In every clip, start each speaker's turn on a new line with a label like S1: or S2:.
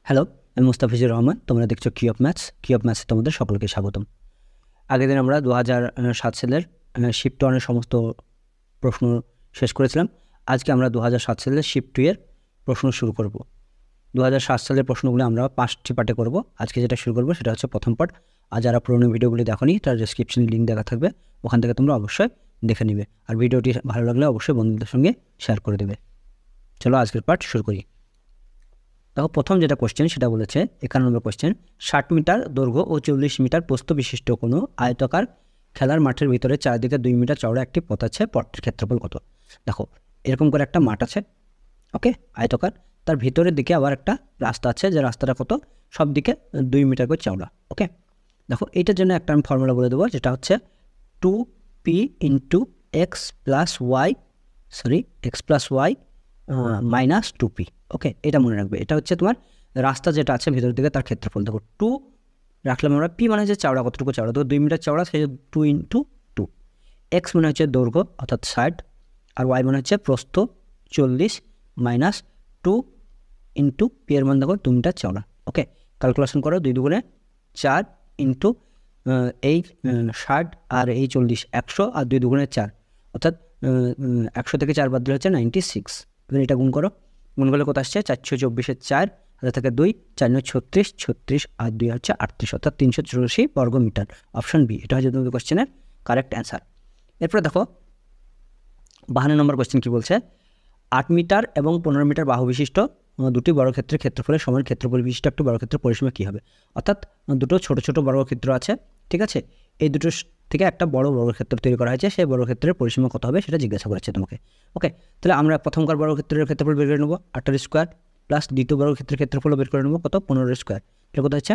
S1: Hello, আমি মুস্তাফিজুর রহমান। তোমরা দেখছো কি অফ ম্যাথস তোমাদের সকলকে স্বাগতম। আগের দিন আমরা 2007 সালের শিফট 1 এর সমস্ত প্রশ্ন শেষ করেছিলাম। আজকে আমরা 2007 সালের শিফট 2 এর প্রশ্ন শুরু করব। 2007 সালের প্রশ্নগুলো আমরা 5টি পার্টে করব। আজকে যেটা শুরু করব সেটা হচ্ছে প্রথম পার্ট। আর যারা পুরোনো ভিডিওগুলি দেখোনি তার ডেসক্রিপশনে লিঙ্ক দেওয়া থাকবে, ওখান থেকে তোমরা অবশ্যই দেখে নিবে। আর ভিডিওটি ভালো লাগলে অবশ্যই বন্ধুদের সঙ্গে শেয়ার করে দেবে। চলো আজকের পার্ট শুরু করি। দেখো, প্রথম যেটা কোশ্চেন সেটা বলেছে 51 নম্বর কোশ্চেন, 60 মিটার দৈর্ঘ্য ও 40 মিটার প্রস্থ বিশিষ্ট কোনো আয়তাকার খেলার মাঠের ভিতরে চারদিকে 2 মিটার চওড়া একটি পথ আছে, পথটির ক্ষেত্রফল কত? দেখো, এরকম করে একটা মাঠ আছে, ওকে, আয়তাকার, তার ভিতরের দিকে আবার একটা রাস্তা আছে, যে রাস্তাটা কত? সব দিকে 2 মিটার করে চওড়া, ওকে। দেখো, এইটার জন্য একটা আমি ফর্মুলা বলে দেবো, যেটা হচ্ছে 2p into x plus y minus 2p, okay. এটা মনে রাখবে, এটা হচ্ছে তোমার রাস্তা যেটা আছে ভিতরের দিকে তার ক্ষেত্রফল। দেখো, 2 রাখলাম আমরা, p মানে হচ্ছে চওড়া, কতটুকু চওড়া? দেখো 2 মিটার চওড়া, সেই 2 ইন্টু 2। এক্স মানে হচ্ছে দৈর্ঘ্য অর্থাৎ 60, আর ওয়াই মানে হচ্ছে প্রস্থ 40, মাইনাস 2 ইন্টু p এর মান দেখো 2 মিটার চওড়া, ওকে। ক্যালকুলেশন করো, 2 দুগুণে 4 ইন্টু এই 60 আর এই 40 100, আর 2 দুগুণে 4, অর্থাৎ 100 থেকে 4 বাদ দিলে হচ্ছে 96। এবার এটা গুণ করো, গুণ করলে কত আসছে? 424-এর 4, হাজার থেকে 2, 4 9 36, 36 আর 2 হচ্ছে 38, অর্থাৎ 384 বর্গ মিটার। অপশন বি, এটা হচ্ছে তোমাদের কোশ্চেনের কারেক্ট অ্যান্সার। এরপরে দেখো 52 নম্বর কোশ্চেন কী বলছে, 8 মিটার এবং 15 মিটার বাহু বিশিষ্ট দুটি বর্গক্ষেত্রের ক্ষেত্রফলের সমান ক্ষেত্রফল বিশিষ্ট একটি বর্গক্ষেত্রের পরিসীমা কী হবে? অর্থাৎ দুটো ছোট ছোট বর্গক্ষেত্র আছে, ঠিক আছে, এই দুটো থেকে একটা বড় বর্গক্ষেত্র তৈরি করা হয়েছে, সেই বর্গক্ষেত্রের পরিসীমা কত হবে সেটা জিজ্ঞাসা করেছে তোমাকে, ওকে। তাহলে আমরা প্রথমকার বর্গক্ষেত্রের ক্ষেত্রফল বের করে নেবো 8 স্কোয়ার, প্লাস দ্বিতীয় বর্গক্ষেত্রের ক্ষেত্রফলও বের করে নেবো কত? 15 স্কোয়ার। এটা কত হচ্ছে?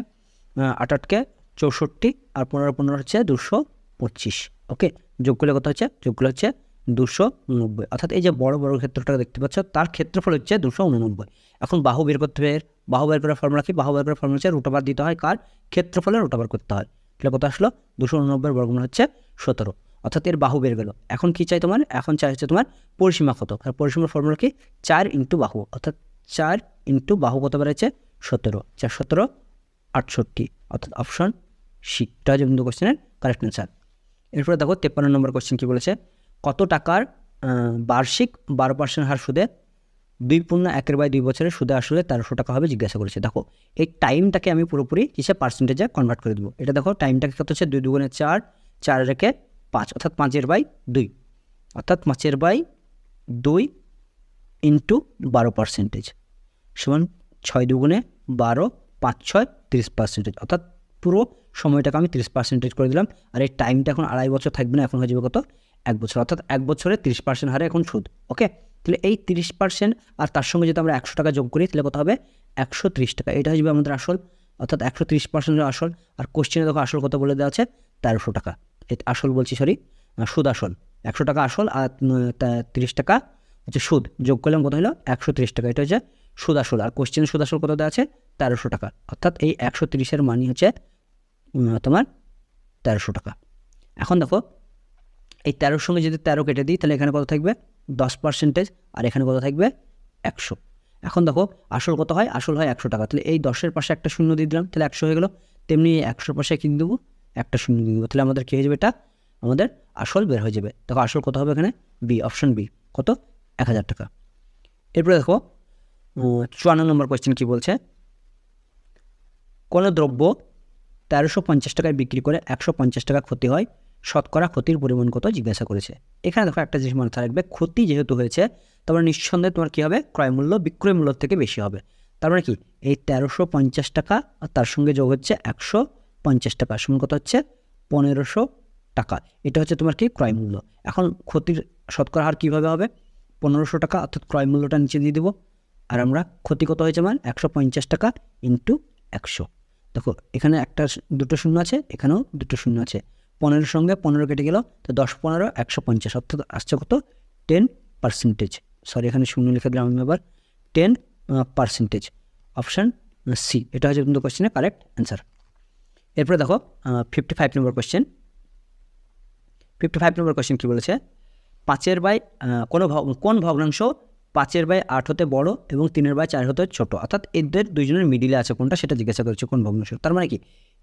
S1: 8 64, আর 15 হচ্ছে 225, ওকে। যোগ করলে কত হচ্ছে? যোগ করলে হচ্ছে 290, অর্থাৎ এই যে বড় বর্গক্ষেত্রটা দেখতে পাচ্ছ তার ক্ষেত্রফল হচ্ছে 289। এখন বাহু বের করতে হবে, বাহু বের করার ফর্মুলা কি? বাহু বের করার ফর্মুলা হচ্ছে রুট ওভার দিতে হয়, কার? ক্ষেত্রফলের রুট ওভার করতে হয়। তাহলে কত আসলো? 289 বর্গমূল হচ্ছে 17, অর্থাৎ এর বাহু বের গেল। এখন কি চাই তোমার? এখন চাই হচ্ছে তোমার পরিসীমা কত। আর পরিসীমার ফর্মুলা কি? 4 ইন্টু বাহু, অর্থাৎ 4 ইন্টু বাহু কত বেড়েছে? 17, 4 17 68, অর্থাৎ অপশন সি, এটা হচ্ছে কিন্তু কোশ্চেনের কারেক্ট অ্যান্সার। এরপরে দেখো 53 নম্বর কোশ্চেন কী বলেছে, কত টাকার বার্ষিক 12% হার সুদে 2.1/2 বছরের সুদে আসলে 1300 টাকা হবে জিজ্ঞাসা করেছে। দেখো, এই টাইমটাকে আমি পুরোপুরি কিসে পার্সেন্টেজে কনভার্ট করে দেবো। এটা দেখো, টাইমটাকে কত হচ্ছে? 2 দুগুণে 4, 4 রেখে 5, অর্থাৎ 5/2, অর্থাৎ 5/2 ইন্টু 12% সমান 6 দুগুণে 12, 5 6 30%, অর্থাৎ পুরো সময়টাকে আমি 30% করে দিলাম। আর এই টাইমটা এখন 2.5 বছর থাকবে না, এখন হয়ে যাবে কত? 1 বছর, অর্থাৎ 1 বছরে 30% হারে এখন সুদ, ওকে। তাহলে এই 30% আর তার সঙ্গে যদি আমরা 100 টাকা যোগ করি তাহলে কত হবে? 130 টাকা। এটা হয়ে যাবে আমাদের আসল, অর্থাৎ 130% আসল। আর কোশ্চেনে দেখো আসল কত বলে দেওয়া আছে? 1300 টাকা। আসল বলছি, সরি, সুদ আসল 100 টাকা আসল, আর 30 টাকা হচ্ছে সুদ, যোগ করলাম কত হলো? 130 টাকা। এটা হচ্ছে সুদ আসল, আর কোশ্চেনে সুদ আসল কত দেওয়া আছে? 1300 টাকা, অর্থাৎ এই 130-এর মানই হচ্ছে তোমার 1300 টাকা। এখন দেখো, এই 13-র সঙ্গে যদি 13 কেটে দিই তাহলে এখানে কত থাকবে? 10%, আর এখানে কত থাকবে? 100। এখন দেখো আসল কত হয়? আসল হয় 100 টাকা। তাহলে এই 10-এর পাশে একটা শূন্য দিয়ে দিলাম, তাহলে 100 হয়ে গেল। তেমনি এই 100-র পাশে কিনে দেবো, একটা শূন্য দিয়ে দেবো, তাহলে আমাদের কী হয়ে যাবে? এটা আমাদের আসল বের হয়ে যাবে। দেখো আসল কত হবে এখানে? বি, অপশন বি, কত? 1000 টাকা। এরপরে দেখো 54 নম্বর কোয়েশ্চেন কী বলছে, কোনো দ্রব্য 1350 টাকায় বিক্রি করে 150 টাকা ক্ষতি হয়, শতকরা ক্ষতির পরিমাণ কত জিজ্ঞাসা করেছে। এখানে দেখো একটা জিনিস মাথায় রাখবে, ক্ষতি যেহেতু হয়েছে তারপরে নিঃসন্দেহে তোমার কী হবে? ক্রয় মূল্য বিক্রয় মূল্যের থেকে বেশি হবে। তার মানে কি? এই 1350 টাকা আর তার সঙ্গে যোগ হচ্ছে 150 টাকা সমান কত হচ্ছে? 1500 টাকা। এটা হচ্ছে তোমার কি? ক্রয় মূল্য। এখন ক্ষতির শতকরা হার কীভাবে হবে? 1500 টাকা, অর্থাৎ ক্রয় মূল্যটা নিচে দিয়ে দেবো, আর আমরা ক্ষতি কত হয়েছে আমার? 150 টাকা ইন্টু 100। দেখো এখানে দুটো শূন্য আছে, এখানেও দুটো শূন্য আছে, 15-এর সঙ্গে 15 কেটে গেল, তো 10 15 150, অর্থাৎ আসছে কত? 10%। সরি, এখানে শূন্য লিখে দিলাম আমি আবার, 10%, অপশান সি, এটা হচ্ছে কিন্তু কোয়েশ্চেনের কারেক্ট অ্যান্সার। এরপরে দেখো 55 নম্বর কোয়েশ্চেন। 55 নম্বর কোয়েশ্চেন কী বলেছে, 5/, কোন ভগ্নাংশ 5/8 হতে বড় এবং 3/4 হতে ছোট, অর্থাৎ এদের দুইজনের মিডিলে আছে কোনটা সেটা জিজ্ঞাসা করেছে কোন ভগ্নাংশ। তার মানে কি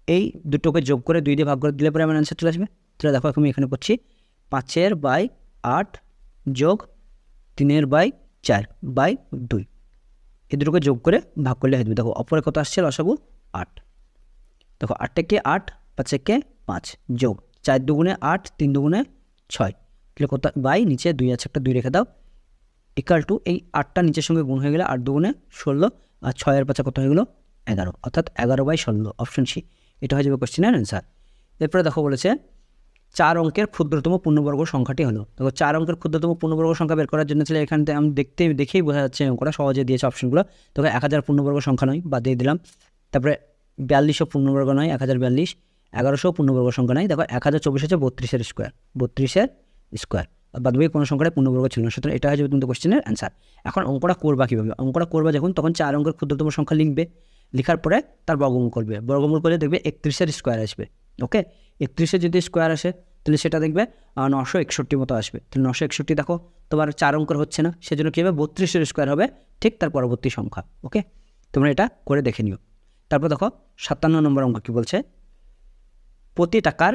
S1: এই দুটোকে যোগ করে 2 দিয়ে ভাগ করে দিলে পরে আমার অ্যান্সার চলে আসবে। তাহলে দেখো আমি এখানে করছি 5/8 যোগ 3/4/2, এই দুটোকে যোগ করে ভাগ করলে হয়ে যাবে। দেখো অপরে কত আসছে লসাগু 8, দেখো 8 × 8 5 × 5 যোগ 4 দুগুণে 8 3 দুগুণে 6, তাহলে কত বাই নিচে 2 আছে একটা 2 রেখে দাও, ইকাল টু এই 8টা নিচের সঙ্গে গুণ হয়ে গেলে 8 দুগুণে 16 আর 6 এর 5 কত হয়ে গেলো 11, অর্থাৎ 11/16 অপশন সি, এটা হয়ে যাবে কোশ্চেনের অ্যান্সার। এরপরে দেখো বলেছে 4 অঙ্কের ক্ষুদ্রতম পূর্ণবর্গ সংখ্যাটি হলো। দেখো 4 অঙ্কের ক্ষুদ্রতম পূর্ণবর্গ সংখ্যা বের করার জন্য ছিল এখান থেকে আমি দেখেই বোঝা যাচ্ছে অঙ্কটা সহজে দিয়েছে অপশনগুলো। দেখো 1000 পূর্ণবর্গ সংখ্যা নয়, বাদ দিয়ে দিলাম। তারপরে 4200 পূর্ণবর্গ নয় 1042, 1100 পূর্ণবর্গ সংখ্যা নয়, দেখো 1024 হচ্ছে 32-এর স্কোয়ার, 32-এর স্কোয়ার, বাদ বাকি কোনো সংখ্যায় পূর্ণবর্গ ছিল না, সুতরাং এটা হয়ে যাবে কিন্তু কোশ্চেনের অ্যান্সার। এখন অঙ্কটা করবা কীভাবে? অঙ্কটা করবা যখন তখন 4 অঙ্কের ক্ষুদ্রতম সংখ্যা লিখবে, লেখার পরে তার বর্গমূল করবে, বর্গমূল করলে দেখবে 31-এর স্কোয়ার আসবে। ওকে, 31-এর যদি স্কোয়ার আসে তাহলে সেটা দেখবে 961 মতো আসবে। তাহলে 961 দেখো তোমার 4 অঙ্কের হচ্ছে না, সেজন্য কী হবে 32-এর স্কোয়ার হবে ঠিক তার পরবর্তী সংখ্যা। ওকে, তোমরা এটা করে দেখে নিও। তারপর দেখো 57 নম্বর অঙ্ক কী বলছে, প্রতি টাকার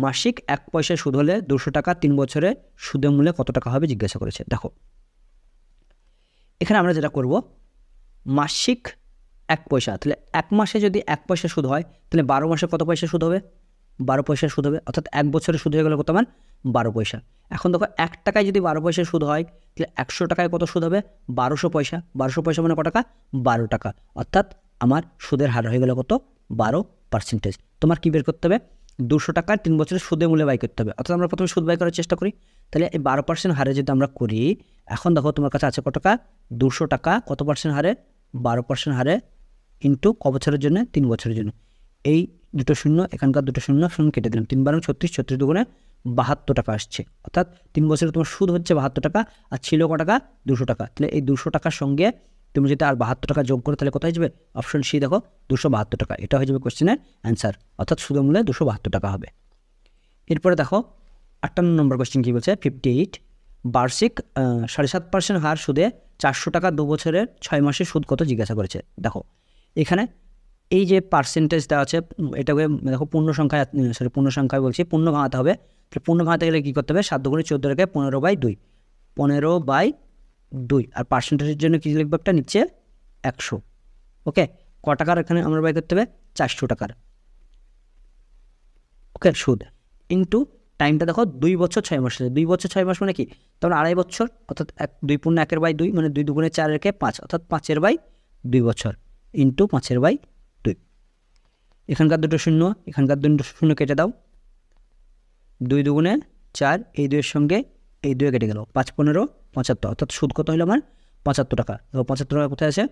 S1: মাসিক 1 পয়সা সুদ হলে 200 টাকা 3 বছরে সুদের মূল্যে কত টাকা হবে জিজ্ঞাসা করেছে। দেখো এখানে আমরা যেটা করব, মাসিক 1 পয়সা, তাহলে 1 মাসে যদি 1 পয়সা সুদ হয় তাহলে 12 মাসে কত পয়সা সুদ হবে? 12 পয়সা সুদ হবে, অর্থাৎ 1 বছরে সুদ হয়ে গেল কত মান 12 পয়সা। এখন দেখো 1 টাকায় যদি 12 পয়সা সুদ হয় তাহলে 100 টাকায় কত সুদ হবে? 1200 পয়সা। 1200 পয়সা মানে কত টাকা? 12 টাকা, অর্থাৎ আমার সুদের হার হয়ে গেল কত? 12%। তোমার কী বের করতে হবে? 200 টাকার 3 বছরের সুদের মূল্যে বাই করতে হবে, অর্থাৎ আমরা প্রথমে সুদ বাই করার চেষ্টা করি। তাহলে এই 12% হারে যদি আমরা করি, এখন দেখো তোমার কাছে আছে কত টাকা? 200 টাকা কত পার্সেন্ট হারে? 12% হারে ইন্টু ক বছরের জন্য? 3 বছরের জন্য। এই দুটো শূন্য, এখানকার দুটো শূন্য শূন্য কেটে দিলাম, 3 × 36, 36 দুগুণে 72 টাকা আসছে, অর্থাৎ 3 বছরে তোমার সুদ হচ্ছে 72 টাকা, আর ছিল ক টাকা? 200 টাকা। তাহলে এই 200 টাকার সঙ্গে তুমি যদি আর 72 টাকা যোগ করো তাহলে কত হয়ে যাবে? অপশন সি দেখো 272 টাকা, এটা হয়ে যাবে কোশ্চেনের অ্যান্সার, অর্থাৎ সুদের মূল্যে 272 টাকা হবে। এরপরে দেখো 58 নম্বর কোশ্চেন কী বলছে, 58 বার্ষিক 7.5% হার সুদে 400 টাকা 2 বছরের 6 মাসের সুদ কত জিজ্ঞাসা করেছে। দেখো এখানে এই যে পার্সেন্টেজ দেওয়া আছে এটাকে দেখো পূর্ণ সংখ্যায় বলছি, পূর্ণ ভাঙাতে হবে। তাহলে পূর্ণ ভাঙাতে গেলে কী করতে হবে? 7 × 14 রেখে 15/2, 15/2, আর পার্সেন্টেজের জন্য কী লিখবো? একটা নিচে 100। ওকে, ক টাকার এখানে আমরা বাই করতে হবে? 400 টাকার। ওকে, সুদ ইন্টু টাইমটা দেখো 2 বছর 6 মাস, 2 বছর 6 মাস মানে কি? তখন 2.5 বছর, অর্থাৎ 2 × 1/2 মানে 2 দুগুণে 4 রেখে 5, অর্থাৎ 5/2 বছর ইন্টু 5/2। এখানকার দুটো শূন্য, এখানকার দুটো শূন্য কেটে দাও, 2 দুগুণে 4, এই 2 এর সঙ্গে এই 2 কেটে গেল, 5 × 15 = 75, অর্থাৎ সুদ কত হলো আমার? 75 টাকা। তো 75 টাকা কোথায় আছে?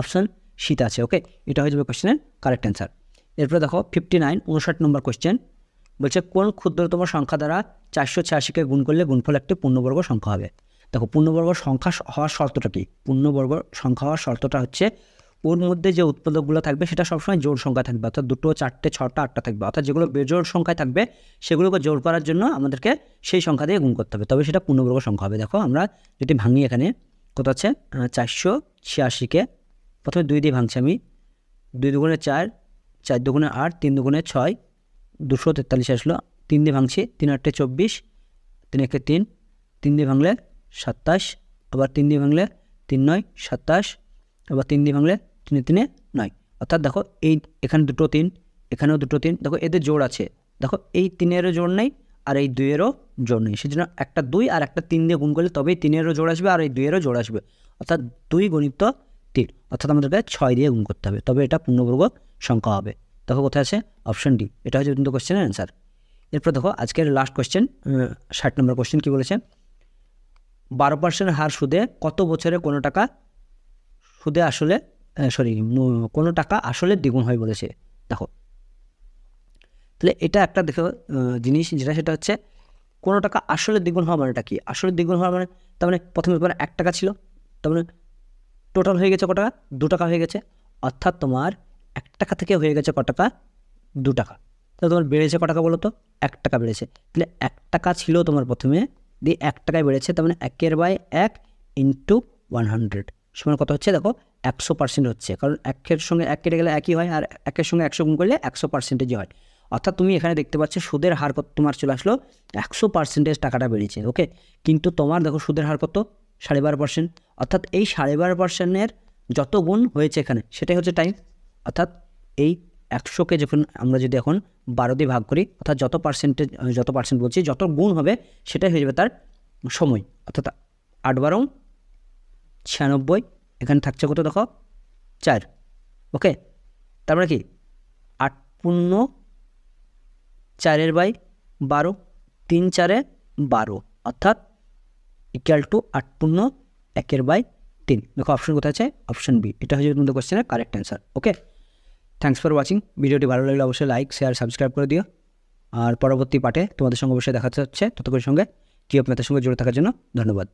S1: অপশান সিতে আছে। ওকে, এটা হয়ে যাবে কোশ্চেনের কারেক্ট অ্যান্সার। এরপরে দেখো 59 59 নম্বর কোশ্চেন বলছে, কোন ক্ষুদ্রতম সংখ্যা দ্বারা 486-কে গুণ করলে গুণফল একটি পূর্ণবর্গ সংখ্যা হবে। দেখো পূর্ণবর্গ সংখ্যা হওয়ার শর্তটা কি? পূর্ণবর্গ সংখ্যা হওয়ার শর্তটা হচ্ছে ওর মধ্যে যে উৎপাদকগুলো থাকবে সেটা সবসময় জোড় সংখ্যা থাকবে, অর্থাৎ 2, 4, 6, 8টা থাকবে, অর্থাৎ যেগুলো বেজোড় সংখ্যায় থাকবে সেগুলোকে জোড় করার জন্য আমাদেরকে সেই সংখ্যা দিয়ে গুণ করতে হবে, তবে সেটা পূর্ণবর্গ সংখ্যা হবে। দেখো আমরা যদি ভাঙি, এখানে কত আছে? 486-কে প্রথমে 2 দিয়ে ভাঙছি আমি, 2 দুগুণে 4, 4 দুগুণে 8, 3 দুগুণে 6, 243 আসলো। 3 দিয়ে ভাঙছি, 3 × 8 = 24, 3 × 1 = 3, 3 দিয়ে ভাঙলে 27, আবার 3 দিয়ে ভাঙলে 3 × 9 = 27, আবার 3 দিয়ে ভাঙলে 3 × 3 = 9, অর্থাৎ দেখো এই এখানে দুটো 3, এখানেও দুটো 3, দেখো এদের জোড় আছে, দেখো এই 3-এরও জোড় নেই আর এই 2-এরও জোড় নেই, সেজন্য একটা 2 আর একটা 3 দিয়ে গুণ করলে তবেই 3-এরও জোড় আসবে আর এই 2-এরও জোড় আসবে, অর্থাৎ 2 × 3, অর্থাৎ আমাদেরকে 6 দিয়ে গুণ করতে হবে, তবে এটা পূর্ণবর্গ সংখ্যা হবে। দেখো কোথায় আছে? অপশন ডি, এটা হচ্ছে কিন্তু কোশ্চেনের অ্যান্সার। এরপর দেখো আজকের লাস্ট কোশ্চেন 60 নম্বর কোশ্চেন কী বলেছে, 12% হার সুদে কত বছরে কোনো টাকা সুদে আসলে কোনো টাকা আসলে দ্বিগুণ হয় বলেছে। দেখো তাহলে এটা একটা দেখো জিনিস যেটা, সেটা হচ্ছে কোনো টাকা আসলে দ্বিগুণ হওয়া মানেটা কি? আসলে দ্বিগুণ হওয়া মানে তার মানে প্রথমে তোমার 1 টাকা ছিল, তার মানে টোটাল হয়ে গেছে ক টাকা? 2 টাকা হয়ে গেছে, অর্থাৎ তোমার 1 টাকা থেকে হয়ে গেছে ক টাকা? 2 টাকা। তাহলে তোমার বেড়েছে ক টাকা বলো তো? 1 টাকা বেড়েছে। তাহলে 1 টাকা ছিল তোমার প্রথমে, দিয়ে 1 টাকায় বেড়েছে, তার মানে 1/1 ইন্টু 100 সমান কত হচ্ছে দেখো 100% হচ্ছে, কারণ 1-এর সঙ্গে 1 কেটে গেলে একই হয়, আর 1-এর সঙ্গে 100 গুণ করলে 100% হয়। অর্থাৎ তুমি এখানে দেখতে পাচ্ছ সুদের হার কত তোমার চলে আসলো 100% টাকাটা বেরিয়েছে। ওকে, কিন্তু তোমার দেখো সুদের হার কত 12.5%, অর্থাৎ এই 12.5%-এর যত গুণ হয়েছে এখানে সেটাই হচ্ছে টাইম। অর্থাৎ এই 100-কে যখন আমরা যদি এখন 12 দিয়ে ভাগ করি, অর্থাৎ যত পার্সেন্ট বলছি যত গুণ হবে সেটাই হয়ে যাবে তার সময়। অর্থাৎ 8-12 96, এখানে থাকছে কত দেখো 4। ওকে, তারপরে কি 8×4/12, 3×4=12, অর্থাৎ ইকুয়াল টু 8×1/3। দেখো অপশন কোথায় আছে, অপশন বি, এটা হচ্ছে তোমাদের কোশ্চেনের correct answer. Okay, thanks for watching. ভিডিওটি ভালো লাগলে অবশ্যই লাইক, শেয়ার, সাবস্ক্রাইব করে দিও। আর পরবর্তী পার্টে তোমাদের সঙ্গে অবশ্যই দেখা হচ্ছে ততক্ষণের সঙ্গে কিউব ম্যাথের সঙ্গে জুড়ে থাকার জন্য ধন্যবাদ।